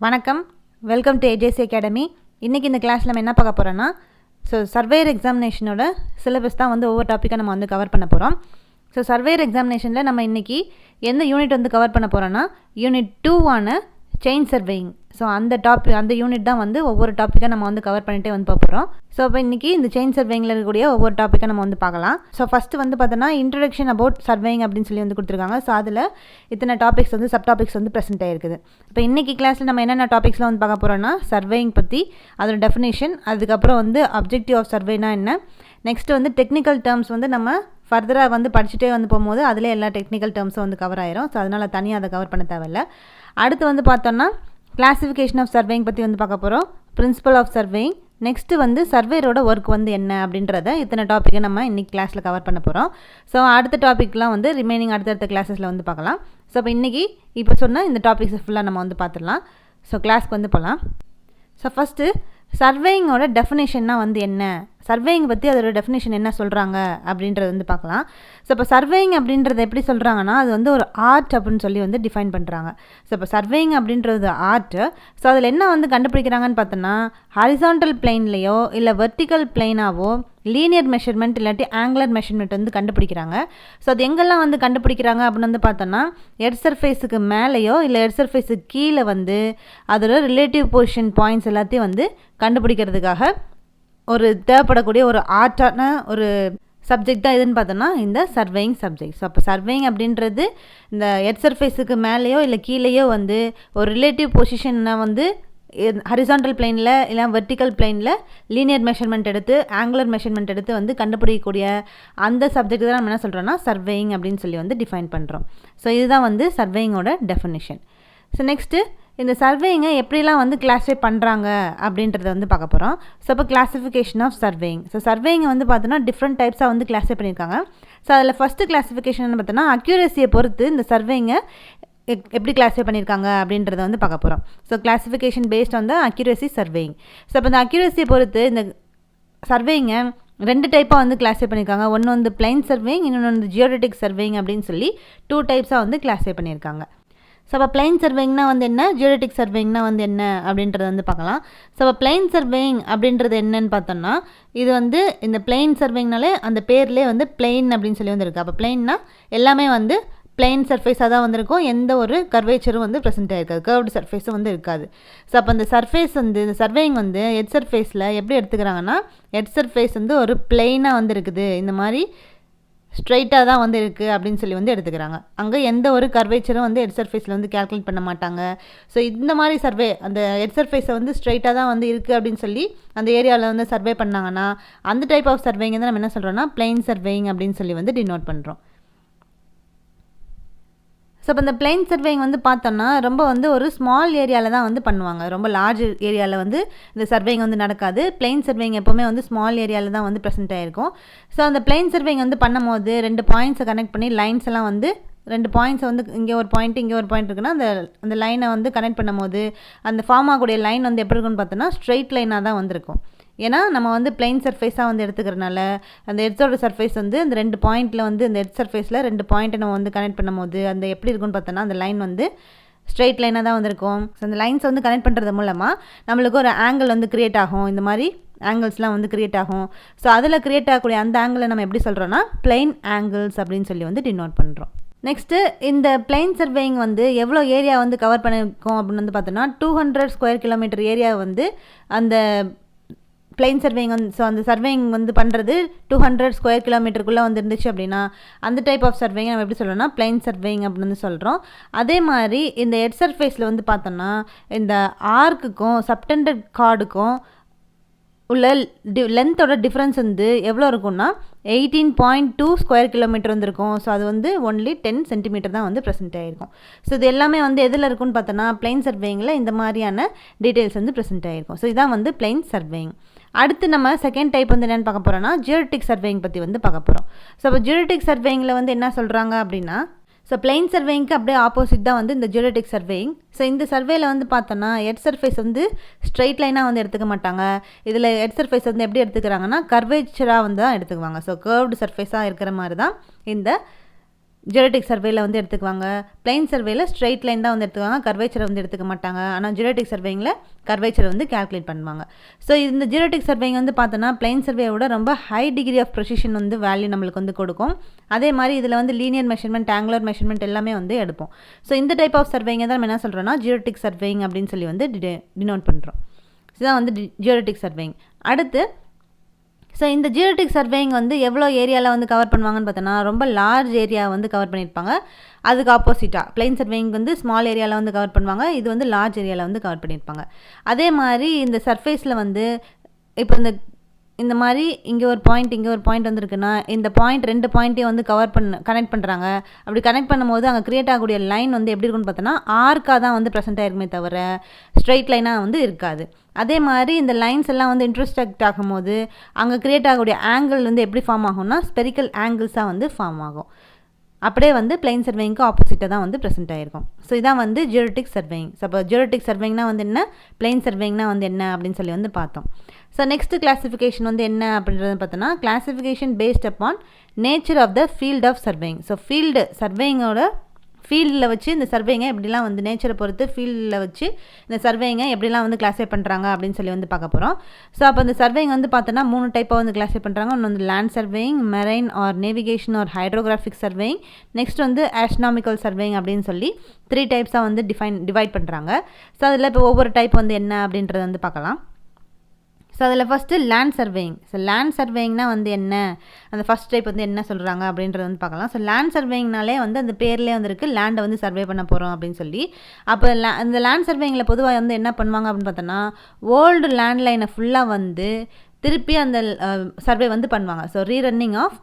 வணக்கம், welcome to AJC academy. இன்றைக்கி இந்த கிளாஸில் நம்ம என்ன பார்க்க போகிறோன்னா, சர்வேயர் எக்ஸாமினேஷனோட சிலபஸ் தான் வந்து ஒவ்வொரு டாப்பிக்காக நம்ம வந்து கவர் பண்ண போகிறோம். சர்வேயர் எக்ஸாமினேஷனில் நம்ம இன்றைக்கி எந்த யூனிட் வந்து கவர் பண்ண போகிறோன்னா, யூனிட் 2 செயின் சர்வேயிங். அந்த யூனிட் தான் வந்து ஒவ்வொரு டாப்பிக்காக நம்ம வந்து கவர் பண்ணிகிட்டே வந்து பார்ப்போம். அப்போ இன்றைக்கி இந்த செயின் சர்வேயிங்கில் இருக்கக்கூடிய ஒவ்வொரு டாப்பிக்காக நம்ம வந்து பார்க்கலாம். ஃபஸ்ட்டு வந்து பார்த்தோன்னா இன்ட்ரடக்ஷன் அபவுட் சர்வேயிங் அப்படின்னு சொல்லி வந்து கொடுத்துருக்காங்க. அதில் இத்தனை டாபிக்ஸ் வந்து சப் டாபிக்ஸ் வந்து ப்ரெசென்ட் ஆகிருக்குது. இப்போ இன்றைக்கி கிளாஸில் நம்ம என்னென்ன டாபிக்ஸ்லாம் வந்து பார்க்க போகிறோன்னா, சர்வேயிங் பற்றி, அதோட டெஃபினேஷன், அதுக்கப்புறம் வந்து அப்ஜெக்டிவ் ஆஃப் சர்வேனா என்ன, நெக்ஸ்ட்டு வந்து டெக்னிக்கல் டேர்ம்ஸ் வந்து நம்ம ஃபர்தராக வந்து படிச்சுட்டே வந்து போகும்போது அதில் எல்லா டெக்னிக்கல் டேர்ம்ஸும் வந்து கவர் ஆயிரும். அதனால் தனியாக அதை கவர் பண்ண தேவையில்லை. அடுத்து வந்து பார்த்தோன்னா கிளாசிஃபிகேஷன் ஆஃப் சர்வேயிங் பற்றி வந்து பார்க்க போகிறோம், பிரின்சிபல் ஆஃப் சர்வேயிங், நெக்ஸ்ட்டு வந்து சர்வேயரோட ஒர்க் வந்து என்ன அப்படின்றத இத்தனை டாப்பிக்கை நம்ம இன்றைக்கி கிளாஸில் கவர் பண்ண போகிறோம். அடுத்த டாப்பிக்லாம் வந்து ரிமைனிங் அடுத்தடுத்த கிளாஸஸில் வந்து பார்க்கலாம். இப்போ இன்றைக்கி இப்போ சொன்னால் இந்த டாபிக்ஸை ஃபுல்லாக நம்ம வந்து பார்த்துடலாம். கிளாஸ்க்கு வந்து போகலாம். ஃபஸ்ட்டு சர்வேயிங்கோட டெஃபினேஷன்னா வந்து என்ன, சர்வேயிங் பற்றி அதோட டெஃபினேஷன் என்ன சொல்கிறாங்க அப்படின்றது வந்து பார்க்கலாம். இப்போ சர்வேயிங் அப்படின்றத எப்படி சொல்கிறாங்கன்னா, அது வந்து ஒரு ஆர்ட் அப்படின்னு சொல்லி வந்து டிஃபைன் பண்ணுறாங்க. இப்போ சர்வேயிங் அப்படின்றது ஆர்ட்டு. அதில் என்ன வந்து கண்டுபிடிக்கிறாங்கன்னு பார்த்தோன்னா, ஹாரிசான்டல் பிளெயின்லேயோ இல்லை வெர்டிக்கல் பிளெயினாவோ லீனியர் மெஷர்மெண்ட் இல்லாட்டி ஆங்குலர் மெஷர்மெண்ட் வந்து கண்டுபிடிக்கிறாங்க. அது எங்கெல்லாம் வந்து கண்டுபிடிக்கிறாங்க அப்படின்னு வந்து பார்த்தோன்னா, எர்த் சர்ஃபேஸுக்கு மேலேயோ இல்லை எர்த் சர்ஃபேஸுக்கு கீழே வந்து அதோட ரிலேட்டிவ் பொசிஷன் பாயிண்ட்ஸ் எல்லாத்தையும் வந்து கண்டுபிடிக்கிறதுக்காக ஒரு தேவைப்படக்கூடிய ஒரு ஆர்ட்டான ஒரு சப்ஜெக்ட் தான் எதுன்னு பார்த்தோன்னா இந்த சர்வேயிங் சப்ஜெக்ட். அப்போ சர்வேயிங் அப்படின்றது இந்த எர்த் சர்ஃபேஸுக்கு மேலேயோ இல்லை கீழேயோ வந்து ஒரு ரிலேட்டிவ் பொசிஷனை வந்து ஹரிசான்டல் பிளெயினில் இல்லை வெர்டிக்கல் பிளெயினில் லீனியர் மெஷர்மெண்ட் எடுத்து ஆங்குலர் மெஷர்மெண்ட் எடுத்து வந்து கண்டுபிடிக்கக்கூடிய அந்த சப்ஜெக்ட் தான் நம்ம என்ன சொல்கிறோன்னா சர்வேயிங் அப்படின்னு சொல்லி வந்து டிஃபைன் பண்ணுறோம். இதுதான் வந்து சர்வேயிங்கோட டெஃபினிஷன். நெக்ஸ்ட்டு இந்த சர்வேயிங்கை எப்படிலாம் வந்து கிளாஸிஃபை பண்ணுறாங்க அப்படின்றத வந்து பார்க்க போகிறோம். இப்போ கிளாஸிஃபிகேஷன் ஆஃப் சர்வேயிங். சர்வேயிங்கை வந்து பார்த்தோன்னா டிஃப்ரெண்ட் டைப்ஸாக வந்து கிளாஸிஃபை பண்ணியிருக்காங்க. அதில் ஃபஸ்ட்டு கிளாஸிஃபிகேஷன் பார்த்தோன்னா அக்யூரஸியை பொறுத்து இந்த சர்வேயிங்கை எப்படி கிளாஸிஃபை பண்ணியிருக்காங்க அப்படின்றத வந்து பார்க்க போகிறோம். Classification based on the accuracy surveying. இப்போ இந்த அக்யூரஸியை பொறுத்து இந்த சர்வேயிங்கை 2 டைப்பாக வந்து கிளாஸிஃபை பண்ணியிருக்காங்க. ஒன்று வந்து பிளைன் சர்வேயிங், இன்னொன்று வந்து ஜியோடெட்டிக் சர்வேயிங் அப்படின்னு சொல்லி 2 டைப்ஸாக வந்து கிளாஸிஃபை பண்ணியிருக்காங்க. அப்போ பிளைன் சர்வேயிங்னா வந்து என்ன, ஜியோடெட்டிக் சர்வேயிங்னா வந்து என்ன அப்படின்றத வந்து பார்க்கலாம். அப்போ பிளைன் சர்வேயிங் அப்படின்றது என்னன்னு பார்த்தோம்னா, இது வந்து இந்த பிளைன் சர்வேயிங்னாலே அந்த பேர்லேயே வந்து பிளைன் அப்படின்னு சொல்லி வந்து இருக்குது. அப்போ பிளைன்னா எல்லாமே வந்து பிளைன் சர்ஃபேஸாக தான் வந்திருக்கும், எந்த ஒரு கர்வேச்சரும் வந்து ப்ரெசென்ட் ஆகிருக்காது, கர்வ்டு சர்ஃபேஸும் வந்து இருக்காது. அப்போ அந்த சர்ஃபேஸ் வந்து இந்த சர்வேயிங் வந்து எர்த் சர்ஃபேஸில் எப்படி எடுத்துக்கிறாங்கன்னா, எர்த் சர்ஃபேஸ் வந்து ஒரு பிளைனாக வந்து இருக்குது, இந்த மாதிரி ஸ்ட்ரைட்டாக தான் வந்து இருக்குது அப்படின்னு சொல்லி வந்து எடுத்துக்கிறாங்க. அங்கே எந்த ஒரு கர்வேச்சரும் வந்து எர்த் சர்ஃபேஸில் வந்து கேல்குலேட் பண்ண மாட்டாங்க. இந்த மாதிரி சர்வே அந்த எர்த் சர்ஃபேஸை வந்து ஸ்ட்ரைட்டாக தான் வந்து இருக்குது அப்படின்னு சொல்லி அந்த ஏரியாவில் வந்து சர்வே பண்ணாங்கன்னா அந்த டைப் ஆஃப் சர்வேயிங் தான் நம்ம என்ன சொல்கிறோன்னா பிளைன் சர்வேயிங் அப்படின்னு சொல்லி வந்து டினோட் பண்ணுறோம். இப்போ இந்த பிளைன் சர்வேயிங் வந்து பார்த்தோம்னா ரொம்ப வந்து ஒரு ஸ்மால் ஏரியாவில் தான் வந்து பண்ணுவாங்க. ரொம்ப லார்ஜ் ஏரியாவில் வந்து இந்த சர்வேயிங் வந்து நடக்காது. பிளைன் சர்வேயிங் எப்போவுமே வந்து ஸ்மால் ஏரியாவில் தான் வந்து ப்ரெசென்ட் ஆகிருக்கும். அந்த பிளைன் சர்வேயிங் வந்து பண்ணும்போது 2 பாயிண்ட்ஸை கனெக்ட் பண்ணி லைன்ஸ் எல்லாம் வந்து 2 பாயிண்ட்ஸை வந்து இங்கே ஒரு பாயிண்ட் இங்கே ஒரு பாயிண்ட் இருக்குன்னா அந்த லைனை வந்து கனெக்ட் பண்ணும்போது அந்த ஃபார்ம் ஆகக்கூடிய லைன் வந்து எப்படி இருக்குன்னு பார்த்தோன்னா ஸ்ட்ரெயிட் லைனாக தான் வந்திருக்கும். ஏன்னா நம்ம வந்து பிளைன் சர்ஃபேஸாக வந்து எடுத்துக்கிறனால அந்த எர்த்தோட சர்ஃபேஸ் வந்து அந்த 2 பாயிண்ட்டில் வந்து இந்த எர்த் சர்ஃபேஸில் 2 பாயிண்ட்டை நம்ம வந்து கனெக்ட் பண்ணும்போது அந்த எப்படி இருக்குன்னு பார்த்தோன்னா அந்த லைன் வந்து ஸ்ட்ரெயிட் லைனாக தான் வந்திருக்கும். அந்த லைன்ஸ் வந்து கனெக்ட் பண்ணுறது மூலமாக நம்மளுக்கு ஒரு ஆங்கிள் வந்து க்ரியேட் ஆகும். இந்த மாதிரி ஆங்கிள்ஸ்லாம் வந்து க்ரியேட் ஆகும். அதில் க்ரியேட் ஆகக்கூடிய அந்த ஆங்கிளை நம்ம எப்படி சொல்கிறோன்னா பிளைன் ஆங்கிள்ஸ் அப்படின்னு சொல்லி வந்து டினோட் பண்ணுறோம். நெக்ஸ்ட்டு இந்த பிளைன் சர்வேயிங் வந்து எவ்வளோ ஏரியா வந்து கவர் பண்ணியிருக்கோம் அப்படின்னு வந்து பார்த்தோன்னா 200 ஸ்கொயர் கிலோமீட்டர் ஏரியா வந்து அந்த பிளைன் சர்வேயிங் வந்து அந்த சர்வேயிங் வந்து பண்ணுறது 200 ஸ்கொயர் கிலோமீட்டருக்குள்ளே வந்து இருந்துச்சு அப்படின்னா அந்த டைப் ஆஃப் சர்வேயிங் நம்ம எப்படி சொல்கிறோம்னா பிளைன் சர்வேயிங் அப்படின்னு வந்து சொல்கிறோம். அதே மாதிரி இந்த எர்த் சர்ஃபேஸில் வந்து பார்த்தோன்னா இந்த ஆர்க்குக்கும் சப்டெண்டட் கார்டுக்கும் உள்ள லென்த்தோட டிஃப்ரென்ஸ் வந்து எவ்வளோ இருக்கும்னா 18.2 ஸ்கொயர் கிலோமீட்டர் வந்துருக்கும். அது வந்து ஒன்லி 10 சென்டிமீட்டர் தான் வந்து ப்ரெசென்ட் ஆகிருக்கும். இது எல்லாமே வந்து எதில் இருக்குன்னு பார்த்தோன்னா பிளைன் சர்வேயிங்கில் இந்த மாதிரியான டீட்டெயில்ஸ் வந்து ப்ரெசென்ட் ஆகிருக்கும். இதான் வந்து பிளைன் சர்வேயிங். அடுத்து நம்ம செகண்ட் டைப் வந்து என்னென்னு பார்க்க போகிறோன்னா ஜியோடெட்டிக் சர்வேயிங் பற்றி வந்து பார்க்க போகிறோம். இப்போ ஜியோடெட்டிக் சர்வேயிங்கில் வந்து என்ன சொல்கிறாங்க அப்படின்னா பிளைன் சர்வேயிங்க்கு அப்படியே ஆப்போசிட் தான் வந்து இந்த ஜியோடெட்டிக் சர்வேயிங். இந்த சர்வேயில் வந்து பார்த்தோன்னா எர்த் சர்ஃபேஸ் வந்து ஸ்ட்ரெயிட் லைனாக வந்து எடுத்துக்க மாட்டாங்க. இதில் எர்த் சர்ஃபேஸ் வந்து எப்படி எடுத்துக்கிறாங்கன்னா கர்வேச்சராக வந்து தான் எடுத்துக்குவாங்க. கர்வ்டு சர்ஃபேஸாக இருக்கிற மாதிரி தான் இந்த ஜியோலெட்டிக் சர்வேயில் வந்து எடுத்துக்குவாங்க. பிளைன் சர்வேயில் ஸ்ட்ரெயிட் லைன் தான் வந்து எடுத்துக்குவாங்க, கர்வேச்சரை வந்து எடுத்துக்க மாட்டாங்க. ஆனால் ஜியோலெட்டிக் சர்வேயிங்கில் கர்வேச்சரை வந்து கால்குலேட் பண்ணுவாங்க. ஸோ இந்த ஜியோலெட்டிக் சர்வேயிங் வந்து பார்த்தோன்னா பிளைன் சர்வேயோட ரொம்ப ஹை டிகிரி ஆஃப் ப்ரெசிஷன் வந்து வேல்யூ நம்மளுக்கு வந்து கொடுக்கும். அதே மாதிரி இதில் வந்து லீனியர் மெஷர்மெண்ட், ஆங்குலர் மெஷர்மெண்ட் எல்லாமே வந்து எடுப்போம். ஸோ இந்த டைப் ஆஃப் சர்வேயிங்கை தான் நம்ம என்ன சொல்கிறோன்னா ஜியோலெட்டிக் சர்வேயிங் அப்படின்னு சொல்லி வந்து டினோட் பண்ணுறோம். இதுதான் வந்து ஜியோலெட்டிக் சர்வேயிங். அடுத்து ஸோ இந்த ஜியோலெட்டிக் சர்வேயிங் வந்து எவ்வளோ ஏரியாவில் வந்து கவர் பண்ணுவாங்கன்னு பார்த்தோன்னா ரொம்ப லார்ஜ் ஏரியா வந்து கவர் பண்ணியிருப்பாங்க. அதுக்கு ஆப்போசிட்டாக பிளைன் சர்வேயிங் வந்து ஸ்மால் ஏரியாவில் வந்து கவர் பண்ணுவாங்க. இது வந்து லார்ஜ் ஏரியாவில் வந்து கவர் பண்ணியிருப்பாங்க. அதே மாதிரி இந்த சர்ஃபேஸில் வந்து இப்போ இந்த மாதிரி இங்கே ஒரு பாயிண்ட் வந்துருக்குன்னா இந்த பாயிண்ட் 2 பாயிண்ட்டையும் வந்து கனெக்ட் பண்ணுறாங்க. அப்படி கனெக்ட் பண்ணும்போது அங்கே க்ரியேட் ஆகக்கூடிய லைன் வந்து எப்படி இருக்குன்னு பார்த்தோன்னா ஆர்க்காக தான் வந்து ப்ரெசென்ட் ஆகிருக்குமே தவிர ஸ்ட்ரெயிட் லைனாக வந்து இருக்காது. அதே மாதிரி இந்த லைன்ஸ் எல்லாம் வந்து இன்டர்செக்ட் ஆகும்போது அங்கே க்ரியேட் ஆகக்கூடிய ஆங்கிள் வந்து எப்படி ஃபார்ம் ஆகும்னா ஸ்பெரிக்கல் ஆங்கிள்ஸாக வந்து ஃபார்ம் ஆகும். அப்படியே வந்து பிளைன் சர்வேயிங்க்கு ஆப்போசிட்டாக தான் வந்து ப்ரெசென்ட் ஆகிருக்கும். ஸோ இதான் வந்து ஜியோலெட்டிக் சர்வேயிங். ஸோ அப்போ ஜியோலெட்டிக் சர்வேயிங்னா வந்து என்ன, பிளைன் சர்வேயிங்னா வந்து என்ன அப்படின்னு சொல்லி வந்து பார்த்தோம். ஸோ நெக்ஸ்ட் கிளாஸிஃபிகேஷன் வந்து என்ன அப்படின்றது பார்த்தோன்னா classification based upon nature of the field of surveying. So சர்வேயிங்கோட ஃபீல்டில் வச்சு இந்த சர்வேங்க எப்படிலாம் வந்து நேச்சரை பொறுத்து ஃபீல்டில் வச்சு இந்த சர்வேங்க எப்படிலாம் வந்து கிளாஸிஃபை பண்ணுறாங்க அப்படின்னு சொல்லி வந்து பார்க்க போகிறோம். ஸோ அப்போ இந்த சர்வேங்க வந்து பார்த்தோன்னா 3 டைப்பாக வந்து கிளாஸிஃபை பண்ணுறாங்க. ஒன்று வந்து land surveying, marine or navigation or hydrographic surveying, next வந்து ஆஸ்ட்ரானாமிக்கல் சர்வேயிங் அப்படின்னு சொல்லி 3 டைப்ஸாக வந்து டிவைட் பண்ணுறாங்க. ஸோ அதில் இப்போ ஒவ்வொரு டைப் வந்து என்ன அப்படின்றத வந்து பார்க்கலாம். ஸோ அதில் first land surveying. So land சர்வேயிங்னா வந்து என்ன, அந்த ஃபஸ்ட் டைப் வந்து என்ன சொல்கிறாங்க அப்படின்றத வந்து பார்க்கலாம். ஸோ லேண்ட் சர்வேயிங்னாலே வந்து அந்த பேர்லேயே வந்துருக்கு லேண்டை வந்து சர்வே பண்ண போகிறோம் அப்படின்னு சொல்லி. அப்போ அந்த லேண்ட் சர்வேயிங்கில் பொதுவாக வந்து என்ன பண்ணுவாங்க அப்படின்னு பார்த்தோன்னா ஓல்டு லேண்ட் லைனை ஃபுல்லாக வந்து திருப்பி அந்த சர்வே வந்து பண்ணுவாங்க. So rerunning of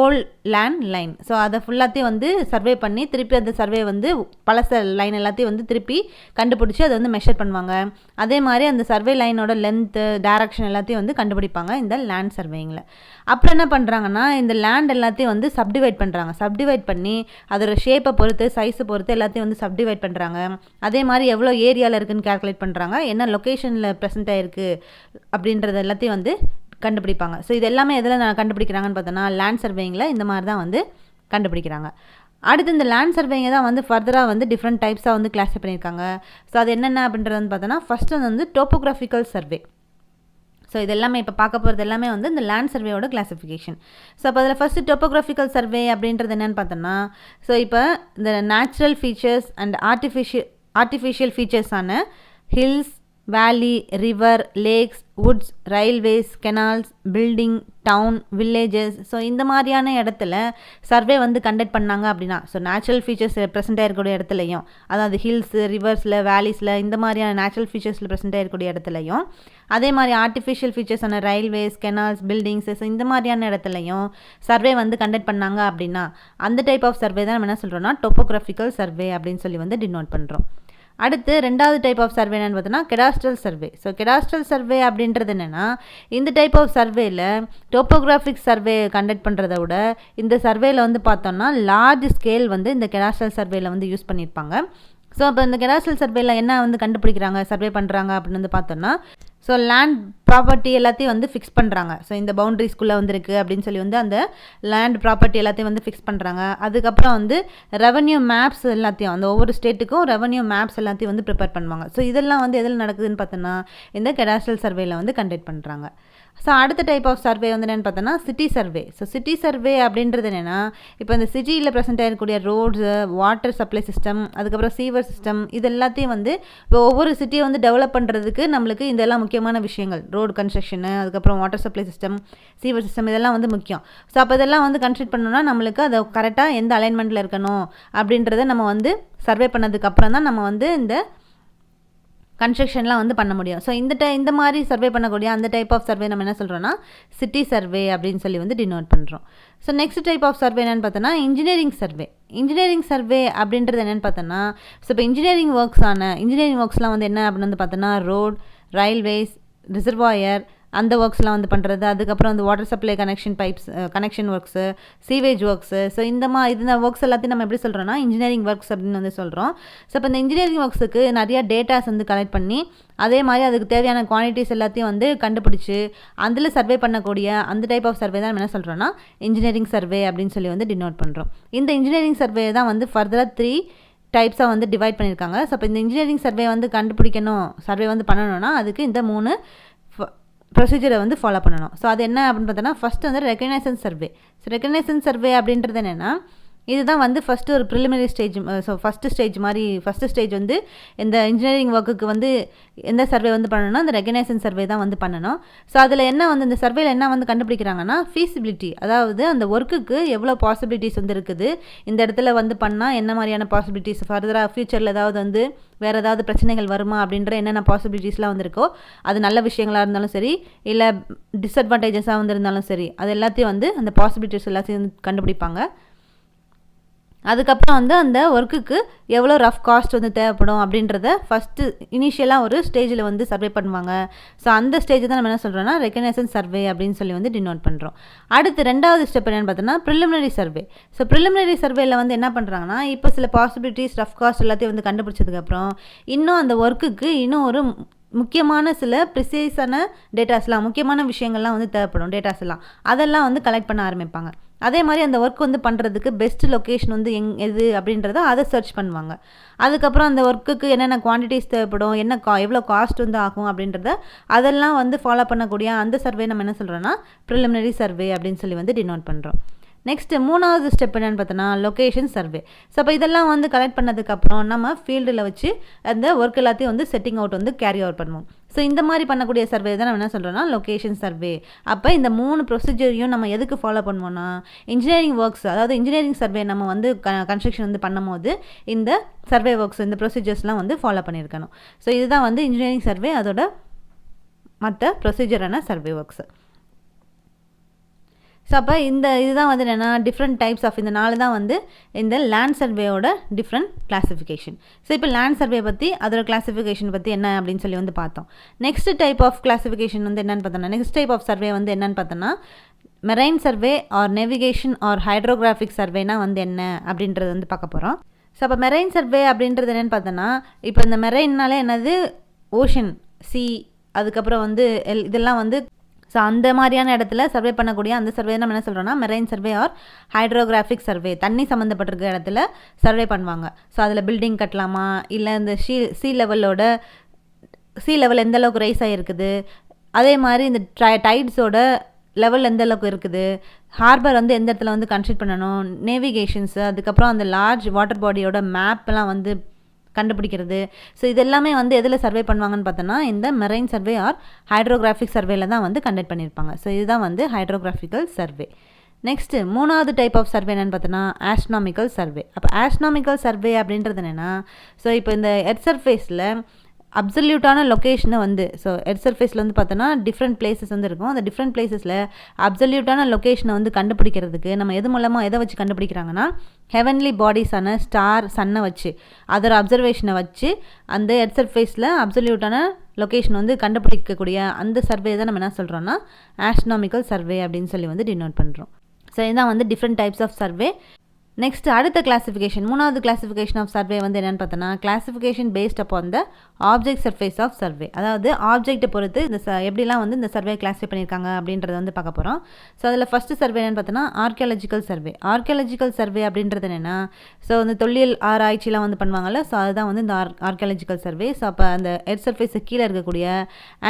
old land line. So அதை ஃபுல்லாத்தையும் வந்து சர்வே பண்ணி திருப்பி அந்த சர்வே வந்து பழச லைன் எல்லாத்தையும் வந்து திருப்பி கண்டுபிடிச்சி அதை வந்து மெஷர் பண்ணுவாங்க. அதே மாதிரி அந்த சர்வே லைனோட லென்த்து, டைரக்ஷன் எல்லாத்தையும் வந்து கண்டுபிடிப்பாங்க இந்த லேண்ட் சர்வேயிங்கில். அப்புறம் என்ன பண்ணுறாங்கன்னா இந்த லேண்ட் எல்லாத்தையும் வந்து சப்டிவைட் பண்ணுறாங்க. சப்டிவைட் பண்ணி அதோட ஷேப்பை பொறுத்து, சைஸை பொறுத்து எல்லாத்தையும் வந்து சப்டிவைட் பண்ணுறாங்க. அதே மாதிரி எவ்வளோ ஏரியாவில் இருக்குதுன்னு கேல்குலேட் பண்ணுறாங்க, என்ன லொக்கேஷனில் ப்ரெசென்ட் ஆகிருக்கு அப்படின்றது எல்லாத்தையும் வந்து கண்டுபிடிப்பாங்க. ஸோ இது எல்லாமே எதில் கண்டுபிடிக்கிறாங்கன்னு பார்த்தோன்னா லேண்ட் சர்வேயிங்கில் இந்த மாதிரி தான் வந்து கண்டுபிடிக்கிறாங்க. அடுத்து இந்த லேண்ட் சர்வேயிங்கை தான் வந்து ஃபர்தராக வந்து டிஃப்ரெண்ட் டைப்ஸாக வந்து கிளாஸிஃபை பண்ணியிருக்காங்க. ஸோ அது என்னென்ன அப்படின்றது வந்து பார்த்தோன்னா ஃபஸ்ட்டு வந்து டோப்போகிராஃபிக்கல் சர்வே. ஸோ இது எல்லாமே இப்போ பார்க்க போகிறது எல்லாமே வந்து இந்த லேண்ட் சர்வேயோட கிளாஸிஃபிகேஷன். ஸோ அப்போ அதில் ஃபஸ்ட்டு டோப்போகிராஃபிக்கல் சர்வே அப்படின்றது என்னென்னு பார்த்தோன்னா ஸோ இப்போ இந்த நேச்சுரல் ஃபீச்சர்ஸ் அண்ட் ஆர்டிஃபிஷியல் ஃபீச்சர்ஸான hills, valley, river, lakes, woods, railways, canals, building, town, villages, so இந்த மாதிரியான இடத்துல சர்வே வந்து கண்டக்ட் பண்ணாங்க அப்படின்னா ஸோ நேச்சுரல் ஃபீச்சர்ஸ் ப்ரெசென்ட் ஆகிருக்கூடிய இடத்துலையும், அதாவது ஹில்ஸு, ரிவர்ஸில், வேலிஸில் இந்த மாதிரியான நேச்சுரல் ஃபீச்சர்ஸில் ப்ரெசென்ட் ஆகிருக்கூடிய இடத்துலையும், அதே மாதிரி ஆர்டிஃபிஷியல் ஃபீச்சர்ஸான ரயில்வேஸ், கெனால்ஸ், பில்டிங்ஸு, ஸோ இந்த மாதிரியான இடத்துலையும் சர்வே வந்து கண்டக்ட் பண்ணாங்க அப்படின்னா அந்த டைப் ஆஃப் சர்வே தான் நம்ம என்ன சொல்கிறோன்னா டோப்போகிராஃபிக்கல் சர்வே அப்படின்னு சொல்லி வந்து டினோட் பண்ணுறோம். அடுத்து 2வது டைப் ஆஃப் சர்வே என்னென்னு பார்த்தோன்னா cadastral survey. So cadastral survey அப்படின்றது என்னென்னா இந்த டைப் ஆஃப் சர்வேயில் டோப்போகிராஃபிக் சர்வே கண்டக்ட் பண்ணுறத விட இந்த சர்வேயில் வந்து பார்த்தோன்னா லார்ஜ் ஸ்கேல் வந்து இந்த கெடாஸ்ட்ரல் சர்வேயில் வந்து யூஸ் பண்ணியிருப்பாங்க. ஸோ அப்போ இந்த கெடாஸ்ட்ரல் சர்வேயில் என்ன வந்து கண்டுபிடிக்கிறாங்க, சர்வே பண்ணுறாங்க அப்படின்னு வந்து பார்த்தோன்னா ஸோ லேண்ட் ப்ராப்பர்ட்டி எல்லாத்தையும் வந்து ஃபிக்ஸ் பண்ணுறாங்க. ஸோ இந்த பவுண்ட்ரிஸ்குள்ளே வந்துருக்கு அப்படின்னு சொல்லி வந்து அந்த லேண்ட் ப்ராப்பர்ட்டி எல்லாத்தையும் வந்து ஃபிக்ஸ் பண்ணுறாங்க. அதுக்கப்புறம் வந்து ரெவன்யூ மேப்ஸ் எல்லாத்தையும் அந்த ஒவ்வொரு ஸ்டேட்டுக்கும் ரெவன்யூ மேப்ஸ் எல்லாத்தையும் வந்து ப்ரிப்பேர் பண்ணுவாங்க. ஸோ இதெல்லாம் வந்து எதில் நடக்குதுன்னு பார்த்தோன்னா இந்த கெடாஸ்ட்ரல் சர்வேயில் வந்து கண்டக்ட் பண்ணுறாங்க. ஸோ அடுத்த டைப் ஆஃப் சர்வே வந்து என்னென்னு பார்த்தோன்னா city survey. So city survey அப்படின்றது என்னென்னா இப்போ இந்த சிட்டியில் ப்ரெசென்ட் ஆகிருக்கக்கூடிய ரோட்ஸு, வாட்டர் சப்ளை சிஸ்டம், அதுக்கப்புறம் சீவர் சிஸ்டம், இது எல்லாத்தையும் வந்து இப்போ ஒவ்வொரு சிட்டியை வந்து டெவலப் பண்ணுறதுக்கு நம்மளுக்கு இதெல்லாம் முக்கியமான விஷயங்கள். ரோடு கன்ஸ்ட்ரக்ஷனு, அதுக்கப்புறம் water supply system, sewer system, இதெல்லாம் வந்து முக்கியம். ஸோ அப்போ இதெல்லாம் வந்து கன்ஸ்ட்ரக்ட் பண்ணணும்னா நம்மளுக்கு அதை கரெக்டாக எந்த அலைன்மெண்ட்டில் இருக்கணும் அப்படின்றத நம்ம வந்து சர்வே பண்ணதுக்கப்புறம் தான் நம்ம வந்து இந்த கன்ஸ்ட்ரக்ஷன்லாம் வந்து பண்ண முடியும். ஸோ இந்த மாதிரி சர்வே பண்ணக்கூடிய அந்த டைப் ஆஃப் சர்வே நம்ம என்ன சொல்கிறோன்னா சிட்டி சர்வே அப்படின்னு சொல்லி வந்து டினோட் பண்ணுறோம். So next type of survey என்னென்னு பார்த்தோன்னா இன்ஜினியரிங் சர்வே. இன்ஜினியரிங் சர்வே அப்படின்றது என்னென்னு பார்த்தோன்னா ஸோ இப்போ இன்ஜினியரிங் ஒர்க்ஸ்லாம் வந்து என்ன அப்படின்னு வந்து பார்த்தோன்னா ரோட், ரயில்வேஸ், ரிசர்வாயர், அந்த ஒர்க்ஸ்லாம் வந்து பண்ணுறது. அதுக்கப்புறம் வந்து water supply connection pipes connection works, sewage works. So இந்த ஒர்க்ஸ் எல்லாத்தையும் நம்ம எப்படி சொல்கிறோன்னா இன்ஜினியரிங் ஒர்க்ஸ் அப்படின்னு வந்து சொல்கிறோம். ஸோ இப்போ இந்த இன்ஜினியரிங் ஒர்க்ஸுக்கு நிறையா டேட்டாஸ் வந்து கலெக்ட் பண்ணி அதே மாதிரி அதுக்கு தேவையான குவான்டிட்டிஸ் எல்லாத்தையும் வந்து கண்டுபிடிச்சி அதில் சர்வே பண்ணக்கூடிய அந்த டைப் ஆஃப் சர்வே தான் என்ன சொல்கிறோன்னா இன்ஜினியரிங் சர்வே அப்படின்னு சொல்லி வந்து டினோட் பண்ணுறோம். இந்த இன்ஜினியரிங் சர்வே தான் வந்து ஃபர்தராக 3 டைப்ஸாக வந்து டிவைட் பண்ணியிருக்காங்க. ஸோ இப்போ இந்த இன்ஜினியரிங் சர்வே வந்து கண்டுபிடிக்கணும், சர்வே வந்து பண்ணணும்னா அதுக்கு இந்த 3 ப்ரொசீஜரை வந்து ஃபாலோ பண்ணணும். ஸோ அது என்ன அப்படின்னு பார்த்தோன்னா ஃபஸ்ட்டு வந்து ரெகக்னைசன்ஸ் சர்வே. ஸோ ரெகக்னைசன்ஸ் சர்வே அப்படின்றது என்னென்னா இதுதான் வந்து ஃபஸ்ட்டு ஒரு preliminary stage. So first stage வந்து இந்த இன்ஜினியரிங் ஒர்க்குக்கு வந்து எந்த சர்வே வந்து பண்ணணும்னா இந்த ரெகக்னைசன்ஸ் சர்வே தான் வந்து பண்ணணும். ஸோ அதில் என்ன வந்து இந்த சர்வேல என்ன வந்து கண்டுபிடிக்கிறாங்கன்னா ஃபீசிபிலிட்டி, அதாவது அந்த ஒர்க்குக்கு எவ்வளோ பாசிபிலிட்டிஸ் வந்து இருக்குது, இந்த இடத்துல வந்து பண்ணால் என்ன மாதிரியான பாசிபிலிட்டிஸ், ஃபர்தராக ஃப்யூச்சரில் ஏதாவது வந்து வேறு ஏதாவது பிரச்சனைகள் வருமா அப்படின்ற என்னென்ன பாசிபிலிட்டிஸ்லாம் வந்துருக்கோ, அது நல்ல விஷயங்களாக இருந்தாலும் சரி இல்லை டிஸ்அட்வான்டேஜஸாக வந்து இருந்தாலும் சரி, அது எல்லாத்தையும் வந்து அந்த பாசிபிலிட்டிஸ் எல்லாத்தையும் வந்து கண்டுபிடிப்பாங்க. அதுக்கப்புறம் வந்து அந்த ஒர்க்குக்கு எவ்வளோ ரஃப் காஸ்ட் வந்து தேவைப்படும் அப்படின்றத ஃபஸ்ட்டு இனிஷியலாக ஒரு ஸ்டேஜில் வந்து சர்வே பண்ணுவாங்க. ஸோ அந்த ஸ்டேஜ் தான் நம்ம என்ன சொல்கிறோன்னா ரெகக்னைசன்ஸ் சர்வே அப்படின்னு சொல்லி வந்து டினோட் பண்ணுறோம். அடுத்து 2வது ஸ்டெப் என்னென்னு பார்த்தோன்னா ப்ரிலிமினரி சர்வே. ஸோ ப்ரிலிமினரி சர்வேல வந்து என்ன பண்ணுறாங்கன்னா இப்போ சில பாசிபிலிட்டிஸ் ரஃப் காஸ்ட் எல்லாத்தையும் வந்து கண்டுபிடிச்சதுக்கப்புறம் இன்னும் அந்த ஒர்க்குக்கு இன்னும் ஒரு முக்கியமான சில ப்ரிசைஸான டேட்டாஸ்லாம், முக்கியமான விஷயங்கள்லாம் வந்து தேவைப்படும் டேட்டாஸ்லாம், அதெல்லாம் வந்து கலெக்ட் பண்ண ஆரம்பிப்பாங்க. அதே மாதிரி அந்த ஒர்க் வந்து பண்ணுறதுக்கு பெஸ்ட் லொக்கேஷன் வந்து எது அப்படின்றத அதை சர்ச் பண்ணுவாங்க. அதுக்கப்புறம் அந்த ஒர்க்குக்கு என்னென்ன குவான்டிட்டிஸ் தேவைப்படும், எவ்வளோ காஸ்ட் வந்து ஆகும் அப்படின்றத அதெல்லாம் வந்து ஃபாலோ பண்ணக்கூடிய அந்த சர்வே நம்ம என்ன சொல்கிறோன்னா ப்ரிலிமினரி சர்வே அப்படின்னு சொல்லி வந்து டினோட் பண்ணுறோம். நெக்ஸ்ட்டு 3வது ஸ்டெப் என்னென்னு பார்த்தோன்னா லொக்கேஷன் சர்வே. ஸோ அப்போ இதெல்லாம் வந்து கலெக்ட் பண்ணதுக்கப்புறம் நம்ம ஃபீல்டில் வச்சு அந்த ஒர்க் எல்லாத்தையும் வந்து செட்டிங் அவுட் வந்து கேரி அவுட் பண்ணுவோம். ஸோ இந்த மாதிரி பண்ணக்கூடிய சர்வே தான் நம்ம என்ன சொல்கிறோன்னா லொக்கேஷன் சர்வே. அப்போ இந்த 3 ப்ரொசீஜரையும் நம்ம எதுக்கு ஃபாலோ பண்ணுவோம்னா இன்ஜினியரிங் ஒர்க்ஸ், அதாவது இன்ஜினியரிங் சர்வே நம்ம வந்து கன்ஸ்ட்ரக்ஷன் வந்து பண்ணும் போது இந்த சர்வே ஒர்க்ஸ் இந்த ப்ரொசீஜர்ஸ்லாம் வந்து ஃபாலோ பண்ணியிருக்கணும். ஸோ இதுதான் வந்து இன்ஜினியரிங் சர்வே, அதோட மற்ற ப்ரொசீஜரான சர்வே ஒர்க்ஸ். ஸோ அப்போ இதுதான் வந்து என்னென்னா டிஃப்ரெண்ட் டைப்ஸ் ஆஃப் இந்த 4 தான் வந்து இந்த லேண்ட் சர்வேயோட டிஃப்ரெண்ட் கிளாஸிஃபிகேஷன். ஸோ இப்போ லேண்ட் சர்வே பற்றி அதோட கிளாஸிஃபிகேஷன் பற்றி என்ன அப்படின்னு சொல்லி வந்து பார்த்தோம். நெக்ஸ்ட் டைப் ஆஃப் கிளாஸிஃபிகேஷன் வந்து என்னென்னு பார்த்தோன்னா நெக்ஸ்ட் டைப் ஆஃப் சர்வே வந்து என்னென்னு பார்த்தோன்னா marine survey or navigation or hydrographic சர்வேனா வந்து என்ன அப்படின்றது வந்து பார்க்க போகிறோம். ஸோ அப்போ மெரைன் சர்வே அப்படின்றது என்னென்னு பார்த்தோன்னா இப்போ இந்த மெரைன்னாலே என்னது ஓஷன், சி, அதுக்கப்புறம் வந்து இதெல்லாம் வந்து ஸோ அந்த மாதிரியான இடத்துல சர்வே பண்ணக்கூடிய அந்த சர்வே நம்ம என்ன சொல்கிறோன்னா marine survey or hydrographic survey, தண்ணி சம்மந்தப்பட்டிருக்க இடத்துல சர்வே பண்ணுவாங்க. ஸோ அதில் பில்டிங் கட்டலாமா, இல்லை இந்த சீ லெவல் எந்த அளவுக்கு ரைஸ் ஆகிருக்குது, அதே மாதிரி இந்த டைட்ஸோட லெவல் எந்த அளவுக்கு இருக்குது, ஹார்பர் வந்து எந்த இடத்துல வந்து கன்ஸ்ட்ரக்ட் பண்ணணும், நேவிகேஷன்ஸு, அதுக்கப்புறம் அந்த லார்ஜ் வாட்டர் பாடியோட மேப்லாம் வந்து கண்டுபிடிக்கிறது. ஸோ இதெல்லாமே வந்து எதில் சர்வே பண்ணுவாங்கன்னு பார்த்தோன்னா இந்த மெரைன் சர்வே ஆர் ஹைட்ரோகிராஃபிக் சர்வேல தான் வந்து கண்டக்ட் பண்ணியிருப்பாங்க. ஸோ இதுதான் வந்து ஹைட்ரோகிராஃபிக்கல் சர்வே. நெக்ஸ்ட்டு 3வது டைப் ஆஃப் சர்வே என்னென்னு பார்த்தோன்னா ஆஸ்ட்ரானமிக்கல் சர்வே. அப்போ ஆஸ்ட்ரானமிக்கல் சர்வே அப்படின்றது என்னென்னா ஸோ இப்போ இந்த எர்த் சர்ஃபேஸில் அப்சல்யூட்டான லொக்கேஷனை வந்து ஸோ எர்த் சர்ஃபேஸில் வந்து பார்த்தோன்னா டிஃப்ரெண்ட் பிளேசஸ் வந்து இருக்கும். அந்த டிஃப்ரெண்ட் பிளேசஸில் அப்சல்யூட்டான லொக்கேஷனை வந்து கண்டுபிடிக்கிறதுக்கு நம்ம எது மூலமாக எதை வச்சு கண்டுபிடிக்கிறாங்கன்னா ஹெவன்லி பாடிஸான ஸ்டார், சன்னை வச்சு அதோட அப்சர்வேஷனை வச்சு அந்த எர்த் சர்ஃபேஸில் அப்சல்யூட்டான லொக்கேஷன் வந்து கண்டுபிடிக்கக்கூடிய அந்த சர்வே தான் நம்ம என்ன சொல்கிறோன்னா ஆஸ்ட்ரானமிக்கல் சர்வே அப்படின்னு சொல்லி வந்து டினோட் பண்ணுறோம். ஸோ இதுதான் வந்து different types of survey. Next அடுத்த கிளாஸிஃபிகேஷன் 3வது கிளாஸிஃபிகேஷன் ஆஃப் சர்வே வந்து என்னென்னு பார்த்தோன்னா classification based upon the object surface of survey. அதாவது ஆப்ஜெக்ட்டை பொறுத்து இந்த எப்படிலாம் வந்து இந்த சர்வே கிளாஸிஃபை பண்ணியிருக்காங்க அப்படின்றத வந்து பார்க்க போகிறோம். ஸோ அதில் ஃபஸ்ட்டு சர்வே என்னென்னு பார்த்தோன்னா ஆர்கியாலஜிக்கல் சர்வே. ஆர்கியாலஜிக்கல் சர்வே அப்படின்றது என்னென்னா ஸோ இந்த தொல்லியல் ஆராய்ச்சிலாம் வந்து பண்ணுவாங்கள்ல, ஸோ அதுதான் வந்து இந்த ஆர்கியாலஜிக்கல் சர்வே. ஸோ அப்போ அந்த எர்த் சர்ஃபேஸுக்கு கீழே இருக்கக்கூடிய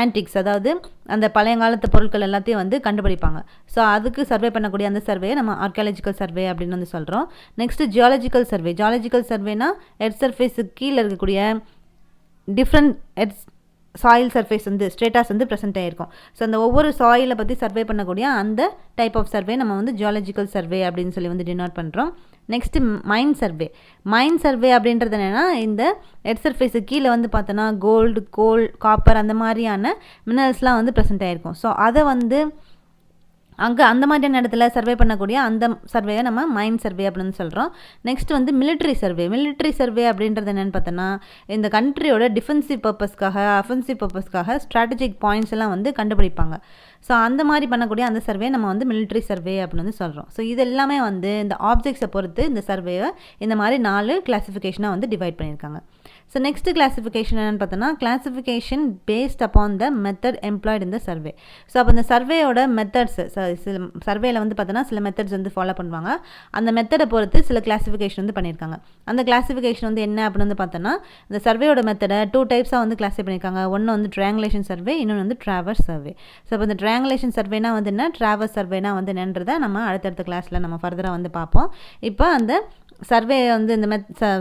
ஆன்டிக்ஸ், அதாவது அந்த பழையங்காலத்து பொருட்கள் எல்லாத்தையும் வந்து கண்டுபிடிப்பாங்க. ஸோ அதுக்கு சர்வே பண்ணக்கூடிய அந்த சர்வே நம்ம ஆர்கியாலஜிக்கல் சர்வே அப்படின்னு வந்து சொல்கிறோம். Next geological survey. ஜியாலஜிக்கல் சர்வேனா எர்த் சர்ஃபேஸுக்கு கீழே இருக்கக்கூடிய டிஃப்ரெண்ட் சாயில் சர்ஃபேஸ் வந்து ஸ்டேட்டஸ் வந்து ப்ரெசென்ட் ஆகிருக்கும். ஸோ அந்த ஒவ்வொரு சாயிலை பற்றி சர்வே பண்ணக்கூடிய அந்த டைப் ஆஃப் சர்வே நம்ம வந்து ஜியாலஜிக்கல் சர்வே அப்படின்னு சொல்லி வந்து டினோட் பண்ணுறோம். நெக்ஸ்ட்டு மைன் சர்வே. மைன் சர்வே அப்படின்றது என்னென்னா இந்த எர்த் சர்ஃபேஸுக்கு கீழே வந்து பார்த்தோன்னா கோல்டு, கோல், காப்பர் அந்த மாதிரியான மினரல்ஸ்லாம் வந்து ப்ரெசென்ட் ஆகிருக்கும். ஸோ அதை வந்து அங்கே அந்த மாதிரியான இடத்துல சர்வே பண்ணக்கூடிய அந்த சர்வேயை நம்ம மைன் சர்வே அப்படின்னு சொல்கிறோம். நெக்ஸ்ட் வந்து மிலிட்ரி சர்வே அப்படின்றது என்னென்னு பார்த்தோன்னா இந்த கண்ட்ரியோட டிஃபென்சிவ் பர்பஸ்க்காக அஃபென்சிவ் பர்பஸ்க்காக ஸ்ட்ராட்டஜிக் பாயிண்ட்ஸ் எல்லாம் வந்து கண்டுபிடிப்பாங்க. ஸோ அந்த மாதிரி பண்ணக்கூடிய அந்த சர்வே நம்ம வந்து மிலிட்ரி சர்வே அப்படின்னு வந்து சொல்கிறோம். ஸோ இது எல்லாமே வந்து இந்த ஆப்ஜெக்ட்ஸை பொறுத்து இந்த சர்வேவை இந்த மாதிரி 4 கிளாஸிஃபிகேஷனாக வந்து டிவைட் பண்ணியிருக்காங்க. ஸோ நெக்ஸ்ட் கிளாஸிஃபிகேஷன் என்னென்னு பார்த்தோன்னா கிளாஸிஃபிகேஷன் பேஸ்ட் அப்பான் த மெத்தட் எம்ப்ளாய்டு இந்த சர்வே. ஸோ அப்போ இந்த சர்வேயோட மெத்தட்ஸ் சில சர்வேயில் வந்து பார்த்தோன்னா சில மெத்தட்ஸ் வந்து ஃபாலோ பண்ணுவாங்க. அந்த மெத்தடை பொறுத்து சில கிளாஸிஃபிகேஷன் வந்து பண்ணியிருக்காங்க. அந்த கிளாஸிஃபிகேஷன் வந்து என்ன அப்படின்னு வந்து பார்த்தோன்னா இந்த சர்வேயோட மெத்தடை 2 டைப்ஸாக வந்து கிளாஸிஃபை பண்ணியிருக்காங்க. ஒன்று வந்து ட்ரையாங்குலேஷன் சர்வே, இன்னொன்று வந்து ட்ராவர்ஸ் சர்வே. ஸோ இப்போ இந்த ட்ரையாங்குலேஷன் சர்வேனா வந்து என்ன, ட்ராவர்ஸ் சர்வேனா வந்து என்னன்றதை நம்ம அடுத்தடுத்த கிளாஸில் நம்ம ஃபர்தராக வந்து பார்ப்போம். இப்போ அந்த சர்வே வந்து இந்த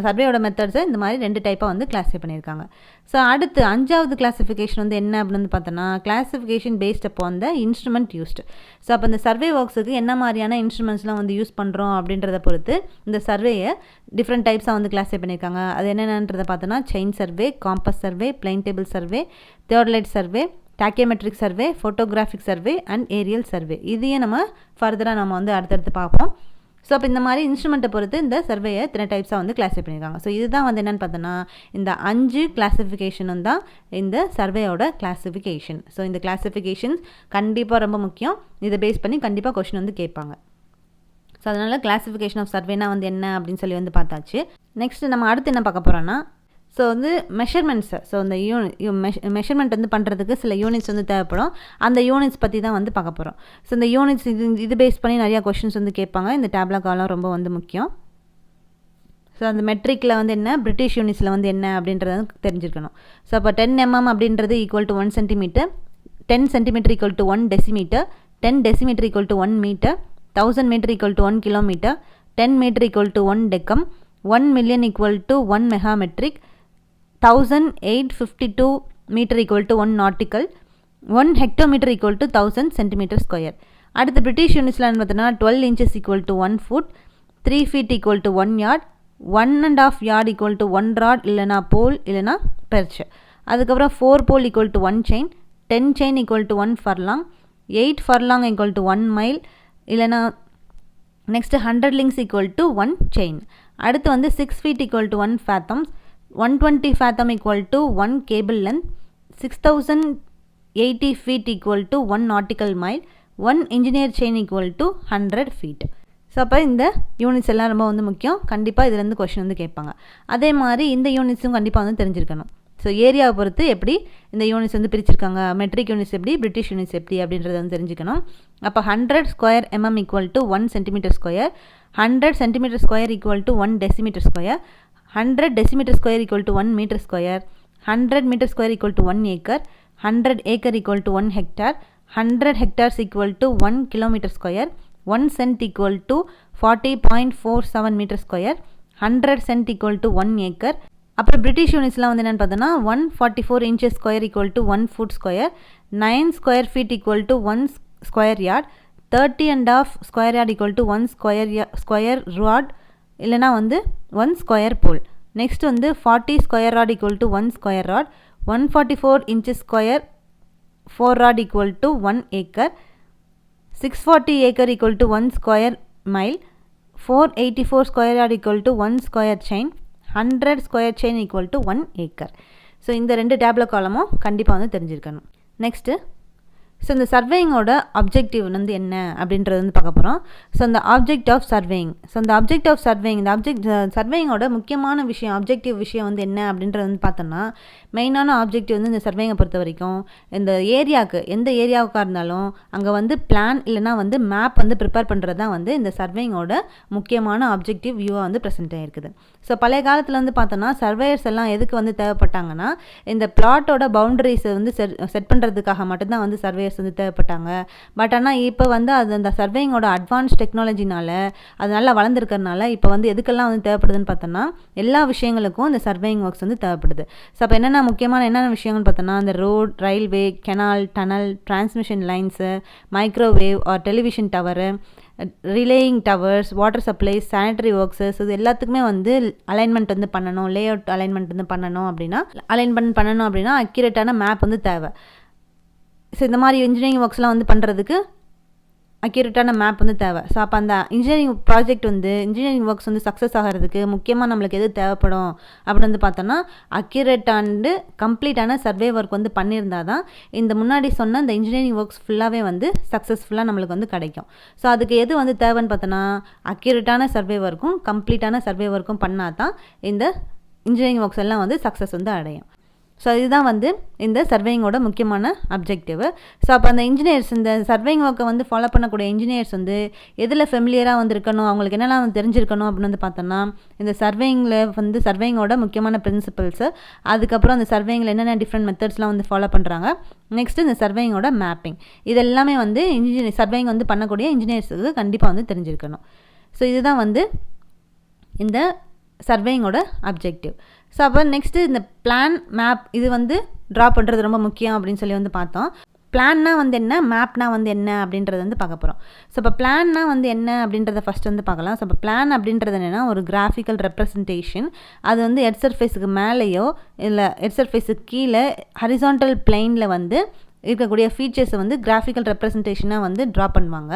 சர்வேயோட மெத்தட்ஸை இந்த மாதிரி 2 டைப்பாக வந்து கிளாஸிஃபை பண்ணியிருக்காங்க. ஸோ அடுத்து 5வது கிளாஸிஃபிகேஷன் வந்து என்ன அப்படின்னு வந்து பார்த்தோன்னா கிளாஸிஃபிகேஷன் பேஸ்ட் அப்பான் த இன்ஸ்ட்ருமெண்ட் யூஸ்டு. ஸோ அப்போ இந்த சர்வே ஒர்க்ஸுக்கு என்ன மாதிரியான இன்ஸ்ட்ருமெண்ட்ஸ்லாம் வந்து யூஸ் பண்ணுறோம் அப்படின்றத பொறுத்து இந்த சர்வேயை டிஃப்ரெண்ட் டைப்ஸாக வந்து கிளாஸிஃபை பண்ணியிருக்காங்க. அது என்னென்னன்றதை பார்த்தோன்னா chain survey, compass survey, plane table survey, theodolite survey, tacheometric survey, photographic survey and aerial survey. இதையே நம்ம ஃபர்தராக நம்ம வந்து அடுத்தடுத்து பார்ப்போம். ஸோ அப்போ இந்த மாதிரி இன்ஸ்ட்ருமெண்ட்டை பொறுத்து இந்த சர்வேயை 3 டைப்ஸாக வந்து கிளாஸிஃபை பண்ணியிருக்காங்க. ஸோ இதுதான் வந்து என்னென்னு பார்த்தோன்னா இந்த 5 கிளாஸிஃபிகேஷனும் தான் இந்த சர்வேயோட கிளாஸிஃபிகேஷன். ஸோ இந்த கிளாஸிஃபிகேஷன்ஸ் கண்டிப்பாக ரொம்ப முக்கியம். இதை பேஸ் பண்ணி கண்டிப்பாக கொஷின் வந்து கேட்பாங்க. ஸோ அதனால் கிளாஸிஃபிகேஷன் ஆஃப் சர்வேனா வந்து என்ன அப்படின்னு சொல்லி வந்து பார்த்தாச்சு. நெக்ஸ்ட் நம்ம அடுத்து என்ன பார்க்க போகிறோன்னா ஸோ வந்து மெஷர்மெண்ட்ஸு. ஸோ இந்த மெஷர்மெண்ட் வந்து பண்ணுறதுக்கு சில யூனிட்ஸ் வந்து தேவைப்படும். அந்த யூனிட்ஸ் பற்றி தான் வந்து பார்க்க போகிறோம். ஸோ இந்த யூனிட்ஸ் இது பேஸ் பண்ணி நிறையா கொஷின்ஸ் வந்து கேட்பாங்க. இந்த டேப்லா காலம் ரொம்ப வந்து முக்கியம். ஸோ அந்த மெட்ரிக்கில் வந்து என்ன, பிரிட்டிஷ் யூனிட்ஸில் வந்து என்ன அப்படின்றத தெரிஞ்சிருக்கணும். ஸோ அப்போ 10 mm அப்படின்றது equal to 1 cm, 10 cm equal to 1 decimeter, 10 decimeter equal to 1 meter, 1000 meter equal to 1 kilometer, 10 meter equal to 1 decum, 1 million equal to 1 megametric, 1852 meter equal to 1 nautical, 1 hectometer equal to 1000 centimeter square. அடுத்து British யூனிட்ஸில் பார்த்தீங்கன்னா 12 inches equal to 1 foot, 3 feet equal to 1 yard, 1.5 yard equal to 1 rod இல்லைனா pole இல்லைனா perch. அதுக்கப்புறம் 4 pole equal to 1 chain, 10 chain equal to 1 furlong, 8 furlong equal to 1 mile இல்லைனா next 100 links equal to 1 chain. அடுத்து வந்து 6 feet equal to 1 fathoms, 120 fathom equal to 1 cable length, 6080 feet equal to 1 nautical mile, 1 engineer chain equal to 100 feet. So அப்போ இந்த units எல்லாம் ரொம்ப வந்து முக்கியம். கண்டிப்பாக இதுலேருந்து கொஷின் வந்து கேட்பாங்க. அதே மாதிரி இந்த யூனிட்ஸும் கண்டிப்பாக வந்து தெரிஞ்சிருக்கணும். ஸோ ஏரியாவை பொறுத்து எப்படி இந்த யூனிட்ஸ் வந்து பிரிச்சிருக்காங்க, மெட்ரிக் யூனிட்ஸ் எப்படி, பிரிட்டிஷ் யூனிட்ஸ் எப்படி அப்படின்றத வந்து தெரிஞ்சுக்கணும். அப்போ 100 square mm equal to 1 centimeter square, 100 centimeter square equal to 1 decimeter square, 100 decimeter square equal to 1 meter square, 100 meter square equal to 1 acre, 100 acre equal to 1 hectare, 100 hectares equal to 1 kilometer square, 1 cent equal to 40.47 meter square, 100 cent equal to 1 acre. அப்புறம் British யூனிட்ஸ்லாம் வந்து என்னென்னு பார்த்தோன்னா 144 inches square equal to 1 foot square, 9 square feet equal to 1 square yard, 30.5 square yard equal to 1 square rod இல்லைனா வந்து 1 square pole. Next வந்து 40 square rod equal to 1 square rod, 144 inches square 4 rod equal to 1 acre, 640 acre equal to 1 square mile, 484 square yard equal to 1 square chain, 100 square chain equal to 1 acre. So இந்த 2 டேப்ல காலமும் கண்டிப்பாக வந்து தெரிஞ்சிருக்கணும். Next so இந்த சர்வேயிங்கோட objective வந்து என்ன அப்படின்றது வந்து பார்க்க போகிறோம். ஸோ இந்த ஆப்ஜெக்ட் ஆஃப் சர்வேயிங், ஸோ இந்த ஆப்ஜெக்ட் ஆஃப் சர்வேயிங், இந்த சர்வேயிங்கோட முக்கியமான விஷயம், அப்ஜெக்டிவ் விஷயம் வந்து என்ன அப்படின்றது வந்து பார்த்தோன்னா மெயினான ஆப்ஜெக்டிவ் வந்து இந்த சர்வேயிங்கை பொறுத்த வரைக்கும் இந்த ஏரியாவுக்கு, எந்த ஏரியாவுக்காக இருந்தாலும் அங்கே வந்து பிளான் இல்லைனா வந்து மேப் வந்து ப்ரிப்பேர் பண்ணுறது தான் வந்து இந்த சர்வேயிங்கோட முக்கியமான ஆப்ஜெக்டிவ் வியூவாக வந்து ப்ரெசென்ட் ஆகிருக்குது. ஸோ பழைய காலத்தில் வந்து பார்த்தோன்னா சர்வேயர்ஸ் எல்லாம் எதுக்கு வந்து தேவைப்பட்டாங்கன்னா இந்த பிளாட்டோட பவுண்டரிஸை வந்து செட் பண்ணுறதுக்காக மட்டும்தான் வந்து சர்வேயர்ஸ் வந்து தேவைப்பட்டாங்க. பட் ஆனால் இப்போ வந்து அது அந்த சர்வேயிங்கோட அட்வான்ஸ் டெக்னாலஜினால அது நல்லா வளர்ந்துருக்கிறதுனால இப்போ வந்து எதுக்கெல்லாம் வந்து தேவைப்படுதுன்னு பார்த்தோன்னா எல்லா விஷயங்களுக்கும் இந்த சர்வேயிங் ஒர்க்ஸ் வந்து தேவைப்படுது. ஸோ அப்போ என்னென்ன முக்கியமான என்னென்ன விஷயங்கள்னு பார்த்தோன்னா அந்த road, railway, canal, tunnel, transmission lines, microwave or television tower, relaying towers, water supplies, sanitary works, இது எல்லாத்துக்குமே வந்து அலைன்மெண்ட் வந்து பண்ணணும், லே அவுட் அலைன்மெண்ட் வந்து பண்ணணும் அப்படின்னா அக்யூரேட்டான மேப் வந்து தேவை. ஸோ இந்த மாதிரி இன்ஜினியரிங் ஒர்க்ஸ்லாம் வந்து பண்ணுறதுக்கு அக்யூரேட்டான மேப் வந்து தேவை. ஸோ அப்போ அந்த இன்ஜினியரிங் ப்ராஜெக்ட் வந்து இன்ஜினியரிங் ஒர்க்ஸ் வந்து சக்ஸஸ் ஆகிறதுக்கு முக்கியமாக நம்மளுக்கு எது தேவைப்படும் அப்படின்னு வந்து பார்த்தோன்னா அக்யூரேட்டான கம்ப்ளீட்டான சர்வே ஒர்க் வந்து பண்ணியிருந்தால் தான் இந்த முன்னாடி சொன்ன இந்த இன்ஜினியரிங் ஒர்க்ஸ் ஃபுல்லாகவே வந்து சக்ஸஸ்ஃபுல்லாக நம்மளுக்கு வந்து கிடைக்கும். ஸோ அதுக்கு எது வந்து தேவைன்னு பார்த்தோன்னா அக்யூரேட்டான சர்வே ஒர்க்கும் கம்ப்ளீட்டான சர்வே ஒர்க்கும் பண்ணால் தான் இந்த இன்ஜினியரிங் ஒர்க்ஸ் எல்லாம் வந்து சக்ஸஸ் வந்து அடையும். ஸோ இதுதான் வந்து இந்த சர்வேயிங்கோட முக்கியமான அப்ஜெக்டிவ். ஸோ அப்போ அந்த இன்ஜினியர்ஸ் இந்த சர்வேயிங் ஒர்க்கை வந்து ஃபாலோ பண்ணக்கூடிய இன்ஜினியர்ஸ் வந்து எதில் ஃபெமிலியராக வந்து இருக்கணும், அவங்களுக்கு என்னெல்லாம் வந்து தெரிஞ்சிருக்கணும் அப்படின்னு வந்து பார்த்தோன்னா இந்த சர்வேயிங்கில் வந்து சர்வேயிங்கோட முக்கியமான பிரின்சிபல்ஸு, அதுக்கப்புறம் அந்த சர்வேயிங்கில் என்னென்ன டிஃப்ரெண்ட் மெத்தட்ஸ்லாம் வந்து ஃபாலோ பண்ணுறாங்க, நெக்ஸ்ட்டு இந்த சர்வேயிங்கோட மேப்பிங், இது எல்லாமே வந்து சர்வேயிங் வந்து பண்ணக்கூடிய இன்ஜினியர்ஸுக்கு கண்டிப்பாக வந்து தெரிஞ்சிருக்கணும். ஸோ இதுதான் வந்து இந்த சர்வேயிங்கோட அப்ஜெக்டிவ். ஸோ அப்போ நெக்ஸ்ட்டு இந்த பிளான் மேப் இது வந்து ட்ரா பண்ணுறது ரொம்ப முக்கியம் அப்படின்னு சொல்லி வந்து பார்த்தோம். பிளான்னா வந்து என்ன, மேப்னா வந்து என்ன அப்படின்றது வந்து பார்க்க போகிறோம். ஸோ இப்போ பிளான்னா வந்து என்ன அப்படின்றத ஃபஸ்ட் வந்து பார்க்கலாம். ஸோ இப்போ பிளான் அப்படின்றது என்னென்னா ஒரு கிராஃபிக்கல் ரெப்ரசன்டேஷன். அது வந்து எர்த் சர்ஃபேஸுக்கு மேலேயோ இல்லை எர்த் சர்ஃபேஸுக்கு கீழே ஹரிசான்டல் பிளெயினில் வந்து இருக்கக்கூடிய ஃபீச்சர்ஸை வந்து கிராஃபிக்கல் ரெப்ரசன்டேஷனாக வந்து ட்ரா பண்ணுவாங்க.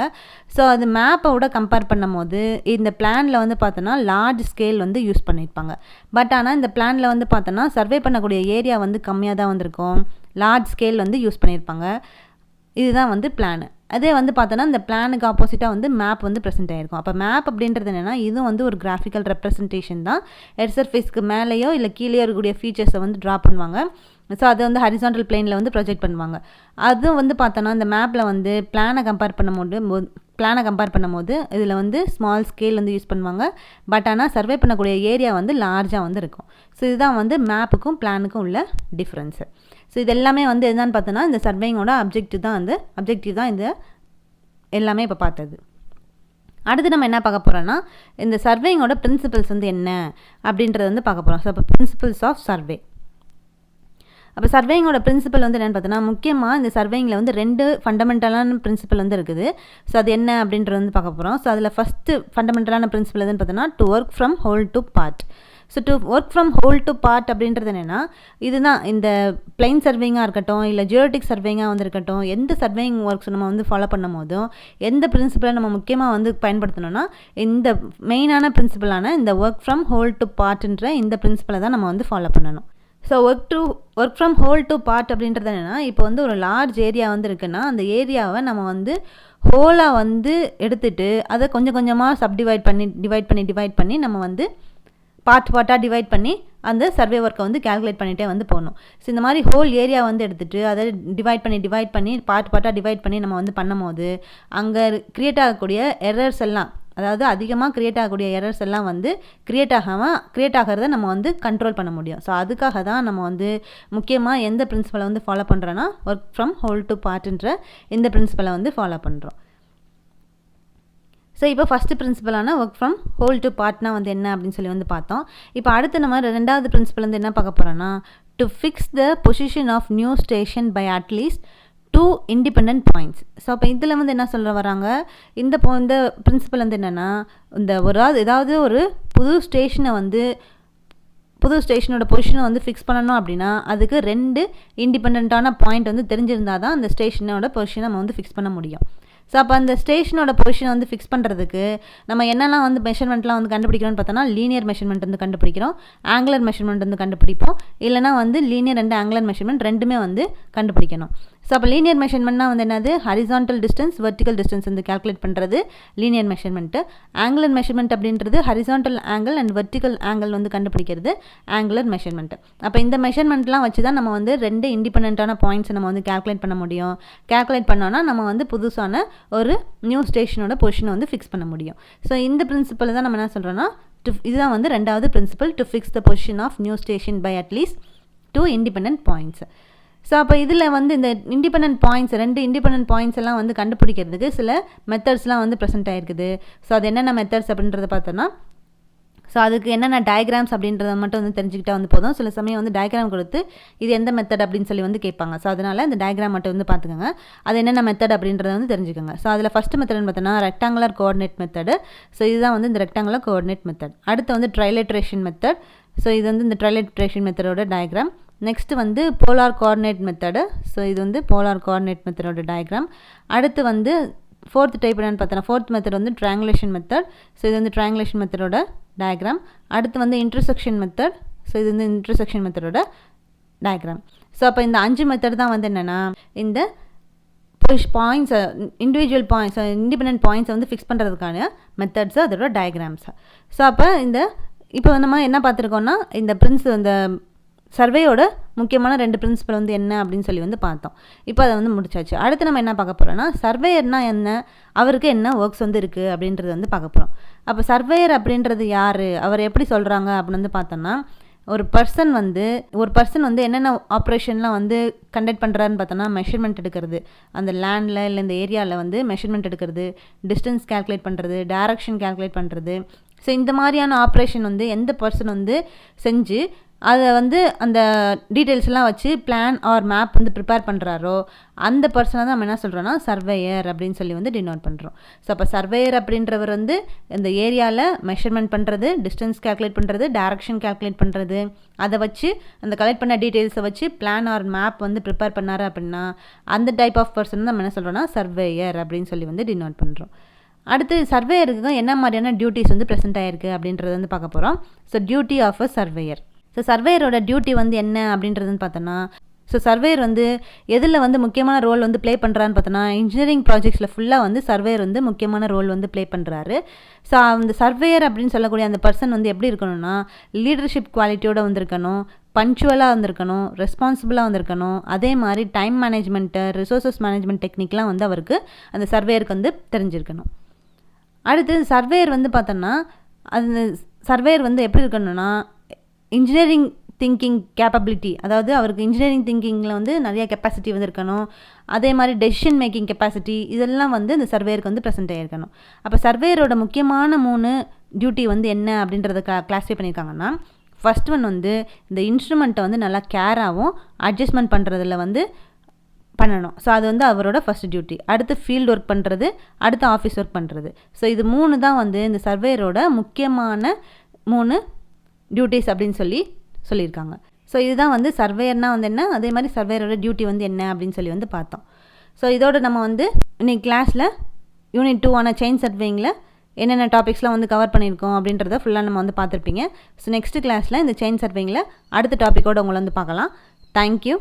ஸோ அது மேப்போட கம்பேர் பண்ணும் போது இந்த பிளானில் வந்து பார்த்தோன்னா லார்ஜ் ஸ்கேல் வந்து யூஸ் பண்ணியிருப்பாங்க. பட் ஆனால் இந்த பிளானில் வந்து பார்த்தோன்னா சர்வே பண்ணக்கூடிய ஏரியா வந்து கம்மியாக தான் வந்திருக்கும், லார்ஜ் ஸ்கேல் வந்து யூஸ் பண்ணியிருப்பாங்க. இதுதான் வந்து பிளானு. அதே வந்து பார்த்தோன்னா இந்த பிளானுக்கு ஆப்போசிட்டாக வந்து மேப் வந்து ப்ரெசென்ட் ஆகிருக்கும். அப்போ மேப் அப்படின்றது என்னென்னா இதுவும் வந்து ஒரு கிராஃபிக்கல் ரெப்ரசன்டேஷன் தான். எர்த் சர்ஃபேஸ்க்கு மேலேயோ இல்லை கீழேயோ இருக்கக்கூடிய ஃபீச்சர்ஸை வந்து ட்ரா பண்ணுவாங்க. ஸோ அதை வந்து ஹரிசான்டல் பிளேனில் வந்து ப்ரொஜெக்ட் பண்ணுவாங்க. அதுவும் வந்து பார்த்தோன்னா இந்த மேப்பில் வந்து பிளானை கம்பேர் பண்ணும்போது இதில் வந்து ஸ்மால் ஸ்கேல் வந்து யூஸ் பண்ணுவாங்க. பட் ஆனால் சர்வே பண்ணக்கூடிய ஏரியா வந்து லார்ஜாக வந்து இருக்கும். ஸோ இதுதான் வந்து மேப்புக்கும் பிளானுக்கும் உள்ள டிஃப்ரென்ஸு. ஸோ இது எல்லாமே வந்து என்னன்னு பார்த்தோன்னா இந்த சர்வேயிங்கோட அப்ஜெக்டிவ் தான் இந்த எல்லாமே இப்போ பார்த்தது. அடுத்து நம்ம என்ன பார்க்க போகிறோன்னா இந்த சர்வேயிங்கோட பிரின்சிபல்ஸ் வந்து என்ன அப்படின்றத வந்து பார்க்க போகிறோம். ஸோ இப்போ பிரின்சிபல்ஸ் ஆஃப் சர்வே. அப்போ சர்வேயிங்கோட பிரின்சிபல் வந்து என்னென்னு பார்த்தோன்னா முக்கியமாக இந்த சர்வேயிங்கில் வந்து 2 ஃபண்டமெண்டலான பிரின்சிபல் வந்து இருக்குது. ஸோ அது என்ன அப்படின்றது வந்து பார்க்க போகிறோம். ஸோ அதில் ஃபஸ்ட்டு ஃபண்டமெண்டலான பிரின்சிபல் எதுன்னு பார்த்தோன்னா to work from whole to part. So to work from whole to part அப்படின்றது என்னென்னா இதுதான் இந்த பிளைன் சர்வேயிங்காக இருக்கட்டும் இல்லை ஜியோட்டிக் சர்வேயிங்காக வந்து இருக்கட்டும், எந்த சர்வேயிங் ஒர்க்ஸ் நம்ம வந்து ஃபாலோ பண்ணும் போதும் எந்த பிரின்சிபலை நம்ம முக்கியமாக வந்து பயன்படுத்தணும்னா இந்த மெயினான பிரின்சிபலான இந்த ஒர்க் ஃப்ரம் ஹோல் டு பார்ட்ன்ற இந்த பிரின்சிபலை தான் நம்ம வந்து ஃபாலோ பண்ணணும். So work from whole to part அப்படின்றது என்னென்னா இப்போ வந்து ஒரு லார்ஜ் ஏரியா வந்து இருக்குன்னா அந்த ஏரியாவை நம்ம வந்து ஹோலாக வந்து எடுத்துகிட்டு அதை கொஞ்சம் கொஞ்சமாக டிவைட் பண்ணி நம்ம வந்து பார்ட்டாக டிவைட் பண்ணி அந்த சர்வே ஒர்க்கை வந்து கால்குலேட் பண்ணிகிட்டே வந்து போகணும். ஸோ இந்த மாதிரி ஹோல் ஏரியா வந்து எடுத்துகிட்டு அதை டிவைட் பண்ணி பார்ட்டாக டிவைட் பண்ணி நம்ம வந்து பண்ணும் போது அங்கே க்ரியேட் ஆகக்கூடிய எரர்ஸ் எல்லாம், அதாவது அதிகமாக க்ரியேட் ஆகக்கூடிய எரர்ஸ் எல்லாம் வந்து க்ரியேட் ஆகிறத நம்ம வந்து கண்ட்ரோல் பண்ண முடியும். ஸோ அதுக்காக தான் நம்ம வந்து முக்கியமாக எந்த பிரின்சிபலை வந்து ஃபாலோ பண்ணுறோன்னா ஒர்க் ஃப்ரம் ஹோல் டு பார்ட்ன்ற இந்த பிரின்சிபலை வந்து ஃபாலோ பண்ணுறோம். ஸோ இப்போ ஃபஸ்ட்டு பிரின்சிபலான ஒர்க் ஃப்ரம் ஹோல் டு பார்ட்னா வந்து என்ன அப்படின்னு சொல்லி வந்து பார்த்தோம். இப்போ அடுத்து நம்ம 2வது பிரின்சிபல் வந்து என்ன பார்க்க போகிறோன்னா to fix the position of new station by at least 2 independent points. So அப்போ இதில் வந்து என்ன சொல்ல வராங்க, இந்த பிரின்சிபல் வந்து என்னென்னா இந்த ஏதாவது ஒரு புது ஸ்டேஷனோட பொசிஷனை வந்து ஃபிக்ஸ் பண்ணணும் அப்படின்னா அதுக்கு 2 இண்டிபெண்ட்டான பாயிண்ட் வந்து தெரிஞ்சிருந்தால் தான் அந்த ஸ்டேஷனோட பொசிஷனை நம்ம வந்து ஃபிக்ஸ் பண்ண முடியும். ஸோ அப்போ அந்த ஸ்டேஷனோட பொசிஷனை வந்து ஃபிக்ஸ் பண்ணுறதுக்கு நம்ம என்னெல்லாம் வந்து மெஷர்மெண்ட்லாம் வந்து கண்டுபிடிக்கிறோம்னு பார்த்தோன்னா லீனியர் மெஷர்மெண்ட் வந்து கண்டுபிடிக்கிறோம், ஆங்குலர் மெஷர்மெண்ட் வந்து கண்டுபிடிப்போம், இல்லைனா வந்து லீனியர் அண்ட் ஆங்குலர் மெஷர்மெண்ட் ரெண்டுமே வந்து கண்டுபிடிக்கணும். ஸோ அப்போ லீனியர் மெஷர்மெண்ட்னா வந்து என்னது, ஹரிசான்டல் டிஸ்டன்ஸ் வெர்டிக்கல் டிஸ்டன்ஸ் வந்து கால்குலேட் பண்ணுறது லீனியர் மெஷர்மெண்ட்டு. ஆங்குலர் மெஷர்மெண்ட் அப்படின்றது horizontal angle and vertical angle வந்து கண்டுபிடிக்கிறது ஆங்குலர் மெஷர்மெண்ட். அப்போ இந்த மெஷர்மெண்ட்லாம் வச்சு தான் நம்ம வந்து 2 இண்டிபெண்ட்டான பாயிண்ட்ஸை நம்ம வந்து கால்குலேட் பண்ண முடியும். கால்குலேட் பண்ணோன்னா நம்ம வந்து புதுசான ஒரு நியூ ஸ்டேஷனோட பொசிஷனை வந்து ஃபிக்ஸ் பண்ண முடியும். ஸோ இந்த பிரின்சிபல் தான் நம்ம என்ன சொல்கிறோன்னா இதுதான் வந்து 2வது principle, to fix the position of new station by at least 2 independent points. So அப்போ இதில் வந்து இந்த 2 இண்டிபெண்ட் பாயிண்ட்ஸ் எல்லாம் வந்து கண்டுபிடிக்கிறதுக்கு சில மெத்தட்ஸ்லாம் வந்து ப்ரெசென்ட் ஆகிருக்குது. ஸோ அது என்னென்ன மெத்தட்ஸ் அப்படின்றத பார்த்தோன்னா ஸோ அதுக்கு என்னென்ன டயக்ராம்ஸ் அப்படின்றத மட்டும் வந்து தெரிஞ்சுக்கிட்டா வந்து போதும். சில சமயம் வந்து டயக்ராம் கொடுத்து இது எந்த மெத்தட் அப்படின்னு சொல்லி வந்து கேட்பாங்க. ஸோ அதனால் இந்த டயக்ராம் மட்டும் வந்து பார்த்துக்கோங்க, அது என்னென்ன மெத்தட் அப்படின்றத வந்து தெரிஞ்சுக்கோங்க. ஸோ அதில் ஃபஸ்ட்டு மெத்தட்னு பார்த்தோன்னா ரெக்டாங்குலர் கோஆர்டினேட் மெத்தடு. ஸோ இதுதான் வந்து இந்த ரெக்டாங்குலர் கோஆர்டினேட் மெத்தட். அடுத்து வந்து ட்ரைலேட்ரேஷன் மெத்தட். ஸோ இது வந்து இந்த ட்ரைலேட்ரேஷன் மெத்தடோட டயக்ராம். நெக்ஸ்ட்டு வந்து போலார் கோஆர்டினேட் மெத்தடு. ஸோ இது வந்து போலார் கோஆர்டினேட் மெத்தடோட டயக்ராம். அடுத்து வந்து ஃபோர்த் டைப் என்னென்னு பார்த்தோன்னா ஃபோர்த் மெத்தட் வந்து ட்ரையாங்குலேஷன் மெத்தட். ஸோ இது வந்து ட்ரையாங்குலேஷன் மெத்தடோட டயக்ராம். அடுத்து வந்து இன்டர்செக்ஷன் மெத்தட். ஸோ இது வந்து இன்டர்செக்ஷன் மெத்தடோட டயக்ராம். ஸோ அப்போ இந்த 5 மெத்தட் தான் வந்து என்னென்னா இந்த பாயிண்ட்ஸை இண்டிவிஜுவல் பாயிண்ட்ஸ் இண்டிபெண்ட் பாயிண்ட்ஸை வந்து ஃபிக்ஸ் பண்ணுறதுக்கான மெத்தட்ஸு அதோட டயக்ராம்ஸு. ஸோ அப்போ இப்போ நம்ம என்ன பார்த்துருக்கோன்னா இந்த சர்வேயோட முக்கியமான 2 பிரின்சிபல் வந்து என்ன அப்படின்னு சொல்லி வந்து பார்த்தோம். இப்போ அதை வந்து முடிச்சாச்சு. அடுத்து நம்ம என்ன பார்க்க போகிறோன்னா சர்வேயர்னா என்ன, அவருக்கு என்ன ஒர்க்ஸ் வந்து இருக்குது அப்படின்றது வந்து பார்க்க போகிறோம். அப்போ சர்வேயர் அப்படின்றது யார், அவர் எப்படி சொல்கிறாங்க அப்படின்னு வந்து பார்த்தோன்னா ஒரு பர்சன் வந்து என்னென்ன ஆப்ரேஷன்லாம் வந்து கண்டக்ட் பண்ணுறாருன்னு பார்த்தோன்னா மெஷர்மெண்ட் எடுக்கிறது, அந்த லேண்டில் இல்லை இந்த ஏரியாவில் வந்து மெஷர்மெண்ட் எடுக்கிறது, டிஸ்டன்ஸ் கேல்குலேட் பண்ணுறது, டைரக்ஷன் கேல்குலேட் பண்ணுறது. ஸோ இந்த மாதிரியான ஆப்ரேஷன் வந்து எந்த பர்சன் வந்து செஞ்சு அதை வந்து அந்த டீட்டெயில்ஸ்லாம் வச்சு பிளான் ஆர் மேப் வந்து ப்ரிப்பேர் பண்ணுறாரோ அந்த பர்சனை தான் நம்ம என்ன சொல்கிறோன்னா சர்வேயர் அப்படின்னு சொல்லி வந்து டினோட் பண்ணுறோம். ஸோ அப்போ சர்வேயர் அப்படின்றவர் வந்து இந்த ஏரியாவில் மெஷர்மெண்ட் பண்ணுறது, டிஸ்டன்ஸ் கேல்குலேட் பண்ணுறது, டைரக்ஷன் கேல்குலேட் பண்ணுறது, அதை வச்சு அந்த கலெக்ட் பண்ண டீட்டெயில்ஸை வச்சு பிளான் ஆர் மேப் வந்து ப்ரிப்பேர் பண்ணார் அப்படின்னா அந்த டைப் ஆஃப் பர்சன் நம்ம என்ன சொல்கிறோன்னா சர்வேயர் அப்படின்னு சொல்லி வந்து டினோட் பண்ணுறோம். அடுத்து சர்வேயருக்கு என்ன மாதிரியான டியூட்டிஸ் வந்து ப்ரெசென்ட் ஆகிருக்கு அப்படின்றத வந்து பார்க்க போகிறோம். So duty of a surveyor. So சர்வேயரோட டியூட்டி வந்து என்ன அப்படின்றதுன்னு பார்த்தோன்னா ஸோ சர்வேயர் வந்து எதில் வந்து முக்கியமான ரோல் வந்து ப்ளே பண்ணுறான்னு பார்த்தோன்னா இன்ஜினியரிங் ப்ராஜெக்ட்ஸில் ஃபுல்லாக வந்து சர்வேயர் வந்து முக்கியமான ரோல் வந்து ப்ளே பண்ணுறாரு. ஸோ அந்த சர்வேயர் அப்படின்னு சொல்லக்கூடிய அந்த பர்சன் வந்து எப்படி இருக்கணும்னா லீடர்ஷிப் குவாலிட்டியோடு வந்திருக்கணும், பங்க்சுவலாக வந்திருக்கணும், ரெஸ்பான்சிபிளாக வந்திருக்கணும், அதே மாதிரி டைம் மேனேஜ்மெண்ட்டு, ரிசோர்ஸஸ் மேனேஜ்மெண்ட் டெக்னிக்லாம் வந்து அவருக்கு அந்த சர்வேயருக்கு வந்து தெரிஞ்சிருக்கணும். அடுத்து சர்வேயர் வந்து பார்த்தோன்னா அந்த சர்வேயர் வந்து எப்படி இருக்கணும்னா இன்ஜினியரிங் திங்கிங் கேப்பபிலிட்டி, அதாவது அவருக்கு இன்ஜினியரிங் திங்கிங்கில் வந்து நிறைய கெப்பாசிட்டி வந்து இருக்கணும், அதே மாதிரி டெசிஷன் மேக்கிங் கெப்பாசிட்டி, இதெல்லாம் வந்து இந்த சர்வேயருக்கு வந்து ப்ரெசென்ட் ஆகிருக்கணும். அப்போ சர்வேயரோட முக்கியமான 3 டியூட்டி வந்து என்ன அப்படின்றத கிளாஸிஃபை பண்ணியிருக்காங்கன்னா ஃபர்ஸ்ட் ஒன் வந்து இந்த இன்ஸ்ட்ருமெண்ட்டை வந்து நல்லா கேராகவும் அட்ஜஸ்ட்மெண்ட் பண்ணுறதுல வந்து பண்ணணும். ஸோ அது வந்து அவரோட ஃபஸ்ட் டியூட்டி. அடுத்து ஃபீல்டு ஒர்க் பண்ணுறது, அடுத்து ஆஃபீஸ் ஒர்க் பண்ணுறது. ஸோ இது 3 தான் வந்து இந்த சர்வேயரோட முக்கியமான 3 டியூட்டிஸ் அப்படின்னு சொல்லியிருக்காங்க. ஸோ இதுதான் வந்து சர்வேயர்னால் வந்து என்ன, அதே மாதிரி சர்வேயரோட டியூட்டி வந்து என்ன அப்படின்னு சொல்லி வந்து பார்த்தோம். ஸோ இதோட நம்ம வந்து இன்னைக்கு கிளாஸில் யூனிட் 2 செயின் சர்வேயிங்கில் என்னென்ன டாபிக்ஸ்லாம் வந்து கவர் பண்ணியிருக்கோம் அப்படின்றத ஃபுல்லாக நம்ம வந்து பார்த்துருப்பீங்க. ஸோ நெக்ஸ்ட் கிளாஸில் இந்த செயின் சர்வேயிங்கில் அடுத்த டாப்பிக்கோடு உங்களை வந்து பார்க்கலாம். தேங்க்யூ.